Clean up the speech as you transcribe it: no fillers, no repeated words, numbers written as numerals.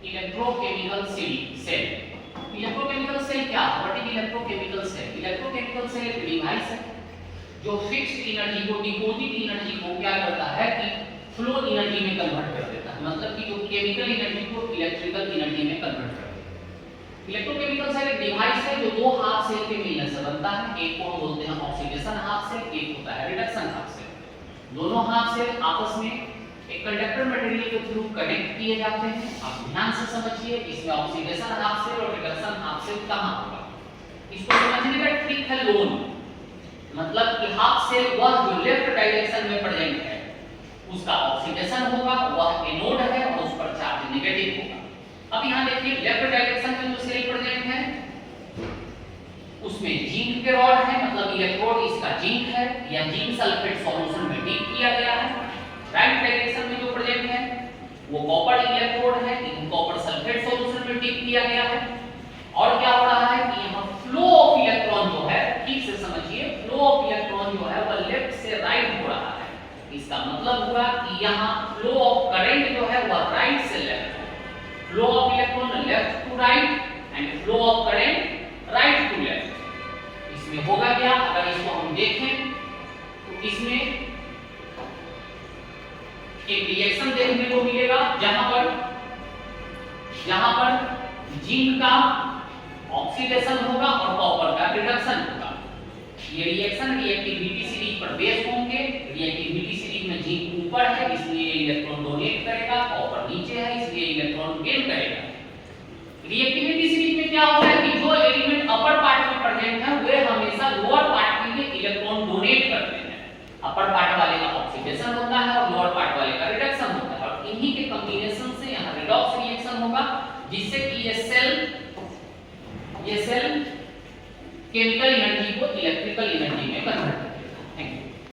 Electrochemical cell. Electrochemical cell क्या है? What is electrochemical cell? Electrochemical cell एक device है जो फिक्स्ड एनर्जी को, डिपोजिट एनर्जी को क्या करता है कि फ्लो एनर्जी में कन्वर्ट कर देता है, मतलब कि जो केमिकल एनर्जी को इलेक्ट्रिकल एनर्जी में कन्वर्ट कर देता है। इलेक्ट्रोकेमिकल सेल एक डिवाइस है जो दो हाफ सेल के मिलने से बनता है। एक को हम बोलते हैं ऑक्सीडेशन हाफ सेल, एक होता है रिडक्शन हाफ सेल। दोनों हाफ सेल आपस में एक कंडक्टर मटेरियल के थ्रू कनेक्ट किए जाते हैं। आप ध्यान से समझिए, इसमें ऑक्सीडेशन हाफ सेल और रिडक्शन हाफ सेल कहां होगा, इसको समझने का ट्रिक है लोन, मतलब कि हाफ सेल वह जो लेफ्ट डायरेक्शन में प्रेजेंट है उसका ऑक्सीडेशन होगा, वह एनोड है और उस पर चार्ज नेगेटिव होगा। अब यहां देखिए लेफ्ट डायरेक्शन में जो सेल प्रेजेंट है उसमें जिंक के रॉड है, मतलब इलेक्ट्रोड इसका जिंक है या जिंक सल्फेट सॉल्यूशन में डीप किया गया है। राइट डायरेक्शन में जो प्रेजेंट है वो कॉपर इलेक्ट्रोड है, इन कॉपर सल्फेट सॉल्यूशन में डीप किया गया है। और क्या हो रहा है कि यहां फ्लो ऑफ इलेक्ट्रॉन जो है, ठीक से समझिए, फ्लो ऑफ इलेक्ट्रॉन जो है वह लेफ्ट से राइट हो रहा है। इसका मतलब होगा कि यहां फ्लो ऑफ करंट जो है वह राइट से लेफ्ट हो। Flow of electron left to right and flow of current right to left. इसमें होगा क्या, अगर इसको हम देखें तो इसमें एक रिएक्शन देखने को मिलेगा जहां पर जिंक का ऑक्सीडेशन होगा और कॉपर का रिडक्शन होगा। ये रिएक्शन रिएक्टिविटी सीरीज पर बेस्ड होंगे। रिएक्टिविटी सीरीज में जिंक ऊपर है इसलिए इलेक्ट्रॉन डोनेट करेगा, कॉपर नीचे है इसलिए इलेक्ट्रॉन गेन करेगा। रिएक्टिविटी सीरीज में क्या होता है कि जो एलिमेंट अपर पार्ट में प्रेजेंट है वे हमेशा लोअर पार्ट के लिए इलेक्ट्रॉन डोनेट करते हैं। अपर पार्ट वाले का ऑक्सीडेशन होता है और लोअर पार्ट वाले का रिडक्शन होता है, और इन्हीं के कॉम्बिनेशन से यहां रिडॉक्स रिएक्शन होगा जिससे कि ये सेल केमिकल एनर्जी को